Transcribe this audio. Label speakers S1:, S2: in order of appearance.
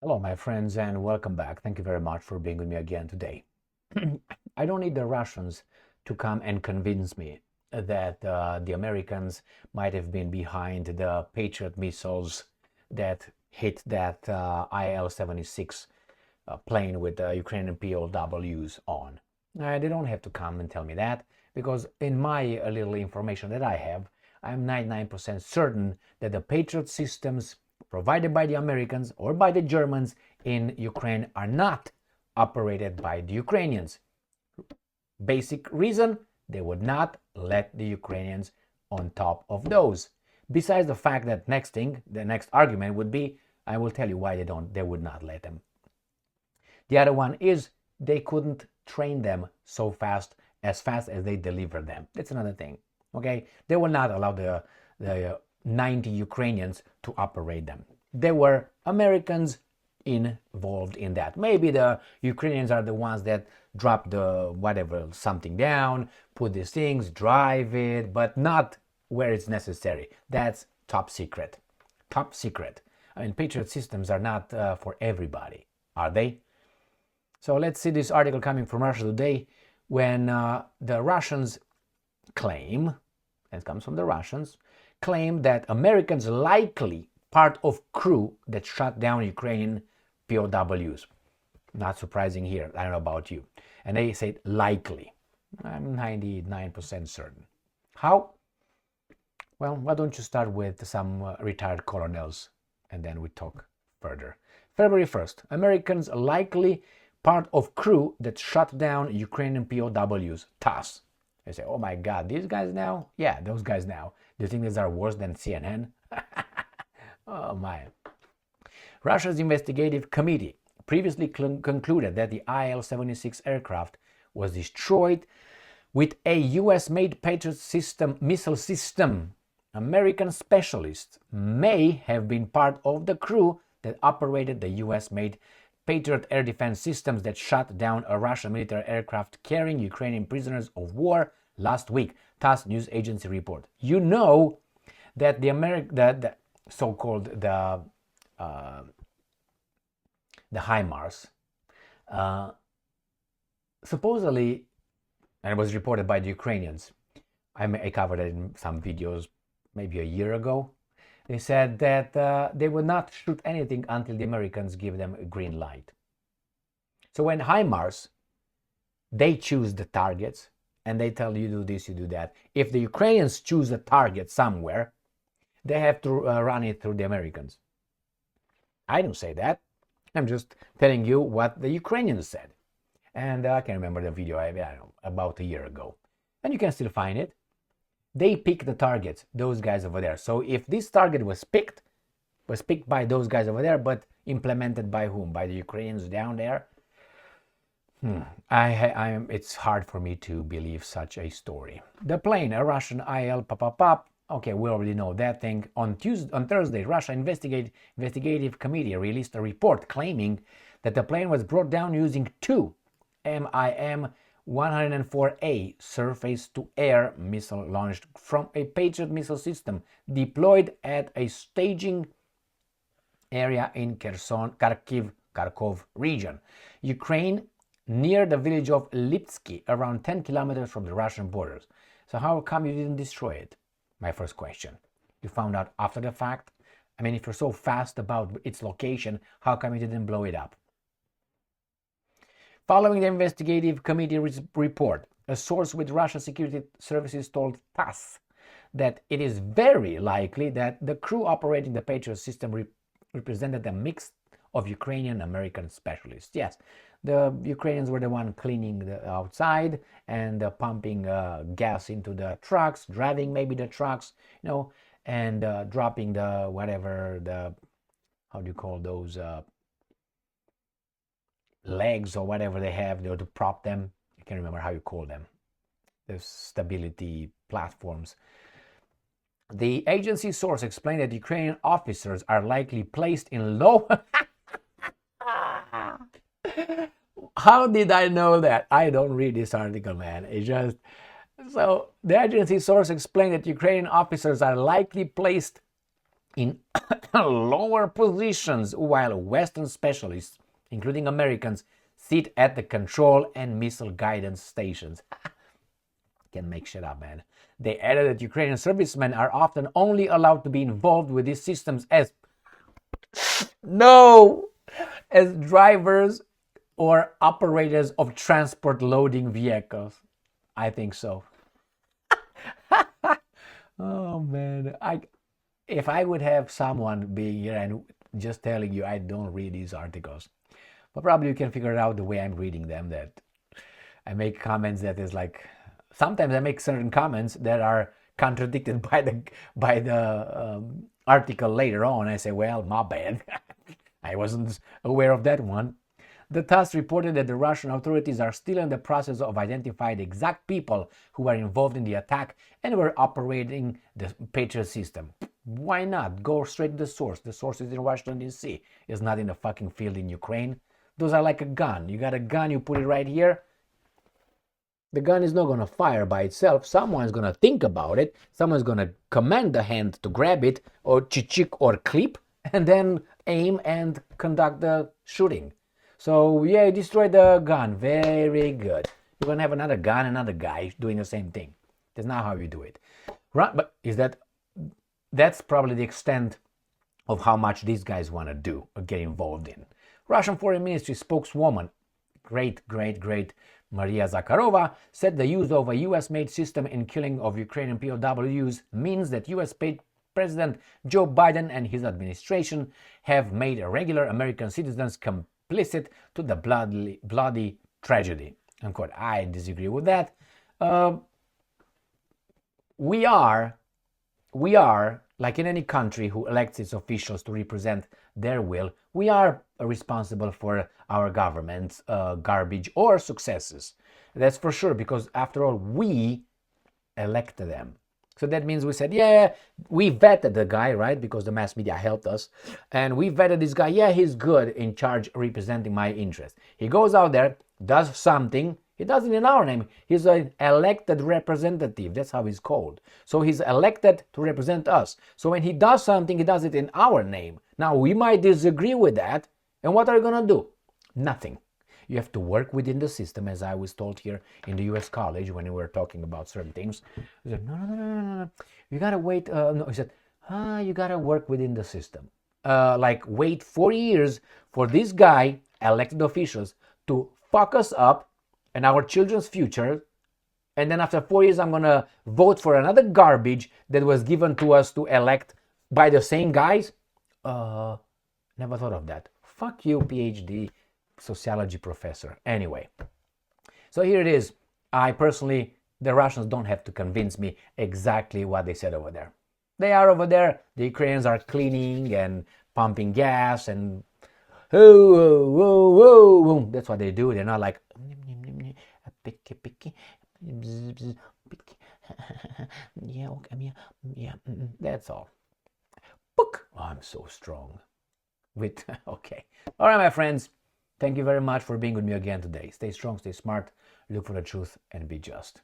S1: Hello, my friends, and welcome back. Thank you very much for being with me again today. I don't need the Russians to come and convince me that the Americans might have been behind the Patriot missiles that hit that IL-76 plane with the Ukrainian POWs on. They don't have to come and tell me that, because in my little information that I have, I'm 99% certain that the Patriot systems provided by the Americans or by the Germans in Ukraine are not operated by the Ukrainians. Basic reason, they would not let the Ukrainians on top of those. Besides the fact that the next argument would be, I will tell you why they would not let them. The other one is they couldn't train them so fast as they deliver them. That's another thing. Okay, they will not allow the 90 Ukrainians to operate them. There were Americans involved in that. Maybe the Ukrainians are the ones that drop the whatever something down, put these things, drive it, but not where it's necessary. That's top secret. Top secret. I mean, Patriot systems are not for everybody, are they? So let's see this article coming from Russia Today, when the Russians claim, and it comes from the Russians, claim that Americans likely part of crew that shot down Ukrainian POWs. Not surprising here. I don't know about you. And they said likely. I'm 99% certain. How? Well, why don't you start with some retired colonels and then we talk further. February 1st, Americans likely part of crew that shut down Ukrainian POWs, TASS. They say, oh my God, these guys now? Yeah, those guys now. Do you think these are worse than CNN? Oh my. Russia's investigative committee previously concluded that the IL-76 aircraft was destroyed with a US-made Patriot missile system. American specialists may have been part of the crew that operated the US-made Patriot air defense systems that shot down a Russian military aircraft carrying Ukrainian prisoners of war last week, TASS news agency report. You know that the so-called the HIMARS supposedly, and it was reported by the Ukrainians. I covered it in some videos maybe a year ago. They said that they would not shoot anything until the Americans give them a green light. So when HIMARS, they choose the targets and they tell you do this, you do that. If the Ukrainians choose a target somewhere, they have to run it through the Americans. I don't say that. I'm just telling you what the Ukrainians said. And I can remember the video I don't know, about a year ago. And you can still find it. They pick the targets, those guys over there. So if this target was picked by those guys over there, but implemented by whom? By the Ukrainians down there? It's hard for me to believe such a story. The plane, a Russian IL, okay, we already know that thing. On Thursday, Russia investigative committee released a report claiming that the plane was brought down using two MIM-104A surface-to-air missile launched from a Patriot missile system deployed at a staging area in Kharkov region, Ukraine, near the village of Lipsky, around 10 kilometers from the Russian borders. So how come you didn't destroy it? My first question. You found out after the fact? I mean, if you're so fast about its location, how come you didn't blow it up? Following the investigative committee report, a source with Russian security services told TASS that it is very likely that the crew operating the Patriot system represented a mix of Ukrainian and American specialists. Yes, the Ukrainians were the one cleaning the outside and pumping gas into the trucks, driving maybe the trucks, and dropping the how do you call those legs or whatever they have, to prop them. I can't remember how you call them. The stability platforms. The agency source explained that Ukrainian officers are likely placed in low... How did I know that? I don't read this article, man. It's just... So the agency source explained that Ukrainian officers are likely placed in lower positions, while Western specialists, including Americans, sit at the control and missile guidance stations. Can make shit up, man. They added that Ukrainian servicemen are often only allowed to be involved with these systems as drivers or operators of transport loading vehicles. I think so. Oh man, if I would have someone being here and just telling you I don't read these articles, but probably you can figure it out the way I'm reading them, that I make comments that is like, sometimes I make certain comments that are contradicted by the article later on. I say, well, my bad. I wasn't aware of that one. The TASS reported that the Russian authorities are still in the process of identifying the exact people who were involved in the attack and were operating the Patriot system. Why not? Go straight to the source. The source is in Washington, D.C. It's not in the fucking field in Ukraine. Those are like a gun. You got a gun, you put it right here. The gun is not going to fire by itself. Someone's going to think about it. Someone's going to command the hand to grab it, or chichik or clip, and then aim and conduct the shooting. So yeah, you destroyed the gun. Very good. You're going to have another gun, another guy doing the same thing. That's not how you do it. Right? But that's probably the extent of how much these guys want to do or get involved in. Russian Foreign Ministry spokeswoman, great Maria Zakharova, said the use of a US-made system in killing of Ukrainian POWs means that US President Joe Biden and his administration have made regular American citizens complicit to the bloody tragedy. Unquote. I disagree with that. We are, like in any country who elects its officials to represent their will, we are responsible for our government's garbage or successes. That's for sure, because after all, we elected them. So that means we said, yeah, we vetted the guy, right? Because the mass media helped us. And we vetted this guy. Yeah, he's good, in charge, representing my interest. He goes out there, does something. He does it in our name. He's an elected representative. That's how he's called. So he's elected to represent us. So when he does something, he does it in our name. Now, we might disagree with that. And what are you going to do? Nothing. You have to work within the system, as I was told here in the US college when we were talking about certain things. He said, no. You got to wait. No, he said, you got to work within the system. Like wait 4 years for this guy, elected officials, to fuck us up and our children's future. And then after 4 years, I'm going to vote for another garbage that was given to us to elect by the same guys. Never thought of that. Fuck you, PhD sociology professor. Anyway, so here it is. I personally, the Russians don't have to convince me exactly what they said over there. They are over there. The Ukrainians are cleaning and pumping gas and whoa. That's what they do. They're not like yeah. That's all. Oh, I'm so strong. Okay. All right, my friends. Thank you very much for being with me again today. Stay strong, stay smart, look for the truth, and be just.